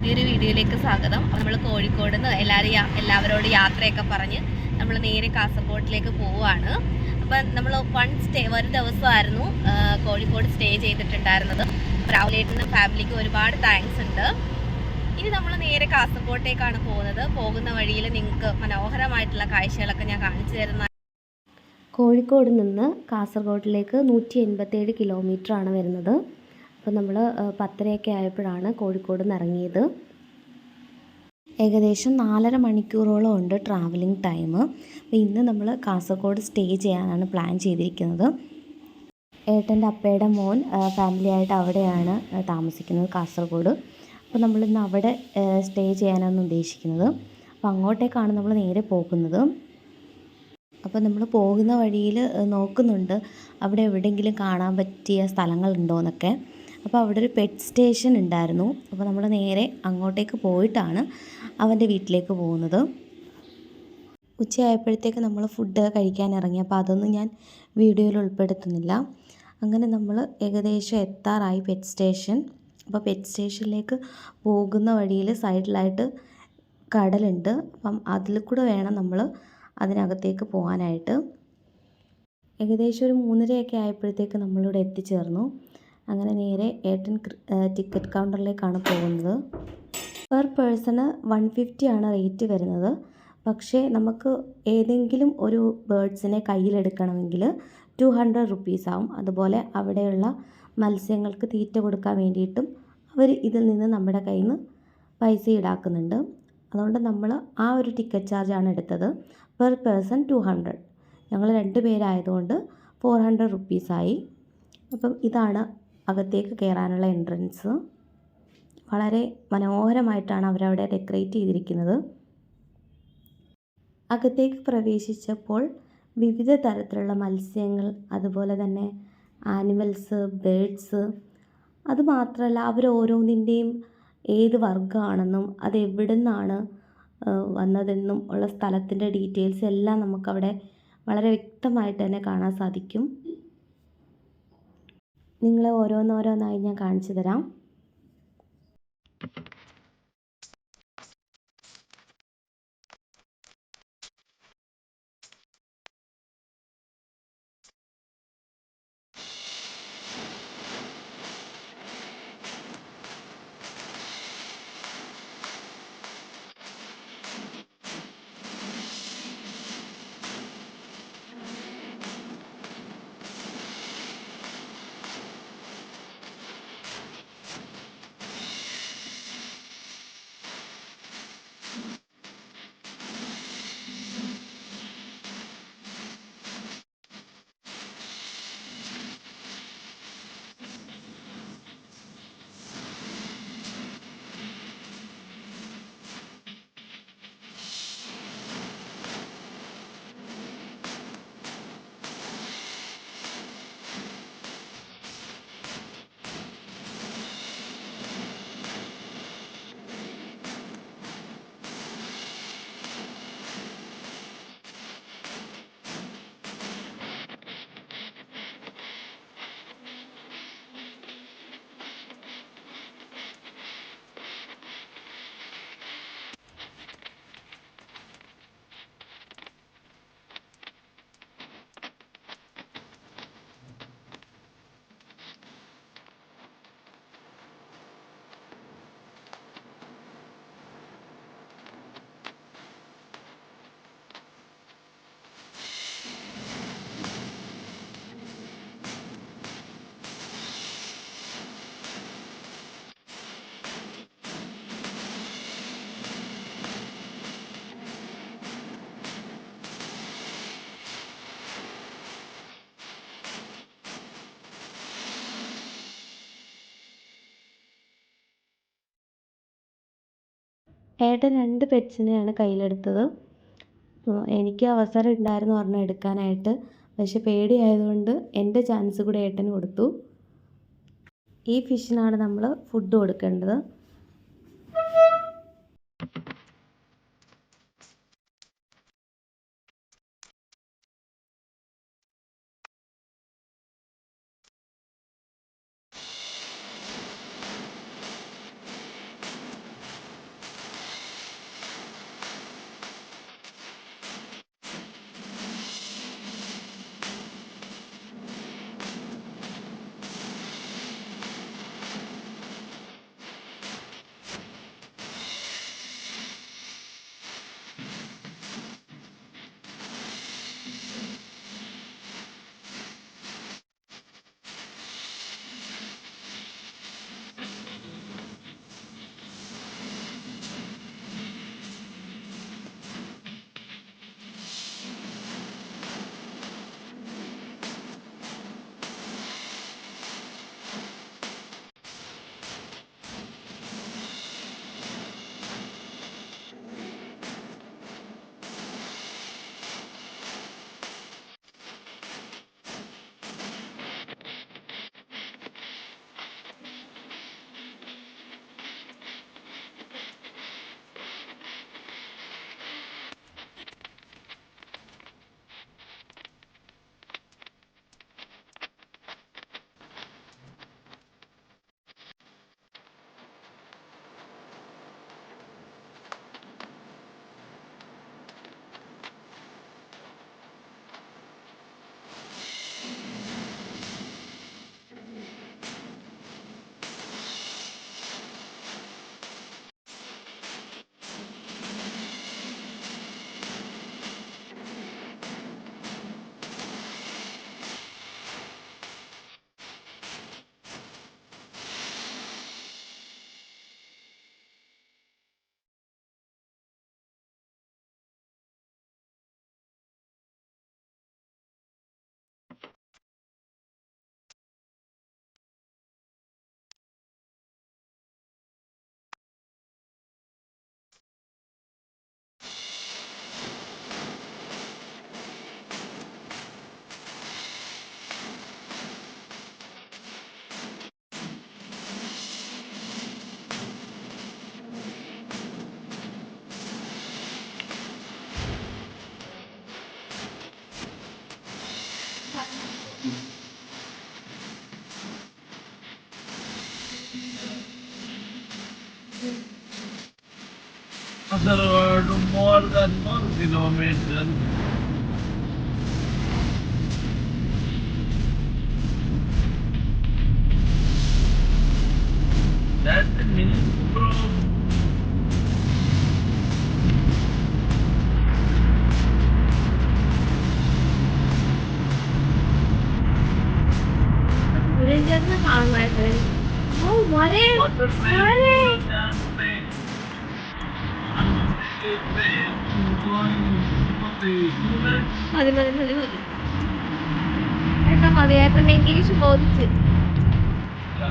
പുതിയൊരു വീഡിയോയിലേക്ക് സ്വാഗതം. അപ്പോൾ നമ്മൾ കോഴിക്കോട് നിന്ന് എല്ലാവരോടും യാത്രയൊക്കെ പറഞ്ഞ് നമ്മൾ നേരെ കാസർഗോഡിലേക്ക് പോവുകയാണ്. അപ്പം നമ്മൾ ഒരു ദിവസമായിരുന്നു കോഴിക്കോട് സ്റ്റേ ചെയ്തിട്ടുണ്ടായിരുന്നത്. രാവിലെ ഫാമിലിക്ക് ഒരുപാട് താങ്ക്സ് ഉണ്ട്. ഇനി നമ്മൾ നേരെ കാസർഗോട്ടേക്കാണ് പോകുന്നത്. പോകുന്ന വഴിയിൽ നിങ്ങൾക്ക് മനോഹരമായിട്ടുള്ള കാഴ്ചകളൊക്കെ ഞാൻ കാണിച്ചു തരുന്ന. കോഴിക്കോട് നിന്ന് കാസർഗോഡിലേക്ക് 187 കിലോമീറ്ററാണ് വരുന്നത്. അപ്പോൾ നമ്മൾ 10:30 ആയപ്പോഴാണ് കോഴിക്കോട് നിന്ന് ഇറങ്ങിയത്. ഏകദേശം 4.5 മണിക്കൂറോളം ഉണ്ട് ട്രാവലിംഗ് ടൈം. അപ്പോൾ ഇന്ന് നമ്മൾ കാസർഗോഡ് സ്റ്റേ ചെയ്യാനാണ് പ്ലാൻ ചെയ്തിരിക്കുന്നത്. ഏട്ടൻ്റെ അപ്പയുടെ മോൻ ഫാമിലിയായിട്ട് അവിടെയാണ് താമസിക്കുന്നത്, കാസർഗോഡ്. അപ്പോൾ നമ്മളിന്ന് അവിടെ സ്റ്റേ ചെയ്യാനാണ് ഉദ്ദേശിക്കുന്നത്. അപ്പോൾ അങ്ങോട്ടേക്കാണ് നമ്മൾ നേരെ പോകുന്നത്. അപ്പോൾ നമ്മൾ പോകുന്ന വഴിയിൽ നോക്കുന്നുണ്ട് അവിടെ എവിടെയെങ്കിലും കാണാൻ പറ്റിയ സ്ഥലങ്ങളുണ്ടോയെന്നൊക്കെ. അപ്പോൾ അവിടെ ഒരു പെറ്റ് സ്റ്റേഷൻ ഉണ്ടായിരുന്നു. അപ്പോൾ നമ്മൾ നേരെ അങ്ങോട്ടേക്ക് പോയിട്ടാണ് അവൻ്റെ വീട്ടിലേക്ക് പോകുന്നത്. ഉച്ചയായപ്പോഴത്തേക്ക് നമ്മൾ ഫുഡ് കഴിക്കാൻ ഇറങ്ങി. അപ്പോൾ അതൊന്നും ഞാൻ വീഡിയോയിൽ ഉൾപ്പെടുത്തുന്നില്ല. അങ്ങനെ നമ്മൾ ഏകദേശം എത്താറായി പെറ്റ് സ്റ്റേഷൻ. അപ്പോൾ പെറ്റ് സ്റ്റേഷനിലേക്ക് പോകുന്ന വഴിയിൽ സൈഡിലായിട്ട് കടലുണ്ട്. അപ്പം അതിൽ കൂടെ വേണം നമ്മൾ അതിനകത്തേക്ക് പോകാനായിട്ട്. ഏകദേശം ഒരു 3:30 ആയപ്പോഴത്തേക്ക് നമ്മളിവിടെ എത്തിച്ചേർന്നു. അങ്ങനെ നേരെ ഏട്ടൻ ടിക്കറ്റ് കൗണ്ടറിലേക്കാണ് പോകുന്നത്. പെർ പേഴ്സണ് 150 ആണ് റേറ്റ് വരുന്നത്. പക്ഷേ നമുക്ക് ഏതെങ്കിലും ഒരു ബേർഡ്സിനെ കയ്യിലെടുക്കണമെങ്കിൽ 200 റുപ്പീസ് ആവും. അതുപോലെ അവിടെയുള്ള മത്സ്യങ്ങൾക്ക് തീറ്റ കൊടുക്കാൻ വേണ്ടിയിട്ടും അവർ ഇതിൽ നിന്ന് നമ്മുടെ കയ്യിൽ നിന്ന് പൈസ ഈടാക്കുന്നുണ്ട്. അതുകൊണ്ട് നമ്മൾ ആ ഒരു ടിക്കറ്റ് ചാർജാണ് എടുത്തത്. Per person 200. ഞങ്ങൾ 2 പേരായതുകൊണ്ട് 400 റുപ്പീസായി. അപ്പം ഇതാണ് അകത്തേക്ക് കയറാനുള്ള എൻട്രൻസ്. വളരെ മനോഹരമായിട്ടാണ് അവരവിടെ ഡെക്കറേറ്റ് ചെയ്തിരിക്കുന്നത്. അകത്തേക്ക് പ്രവേശിച്ചപ്പോൾ വിവിധ തരത്തിലുള്ള മത്സ്യങ്ങൾ, അതുപോലെ തന്നെ ആനിമൽസ്, ബേഡ്സ്, അതുമാത്രമല്ല അവർ ഓരോന്നിൻ്റെയും ഏത് വർഗ്ഗമാണെന്നും അത് എവിടെ നിന്നാണ് വന്നതെന്നും ഉള്ള സ്ഥലത്തിൻ്റെ ഡീറ്റെയിൽസ് എല്ലാം നമുക്കവിടെ വളരെ വ്യക്തമായിട്ട് തന്നെ കാണാൻ സാധിക്കും. നിങ്ങളെ ഓരോന്നോരോന്നായി ഞാൻ കാണിച്ചു തരാം. ഏട്ടൻ 2 പെറ്റ്സിനെയാണ് കയ്യിലെടുത്തത്. എനിക്ക് അവസരം ഉണ്ടായിരുന്നു പറഞ്ഞാൽ എടുക്കാനായിട്ട്. പക്ഷെ പേടിയായതുകൊണ്ട് എൻ്റെ ചാൻസ് കൂടെ ഏട്ടന് കൊടുത്തു. ഈ ഫിഷിനാണ് നമ്മൾ ഫുഡ് കൊടുക്കേണ്ടത്. more than 1 kilometer. That's the minimum, bro. Water train, dance train. മതി മതി മതി മതി ഏട്ടാ മതി ഏട്ടൻ ഇംഗ്ലീഷ് ബോധിച്ച്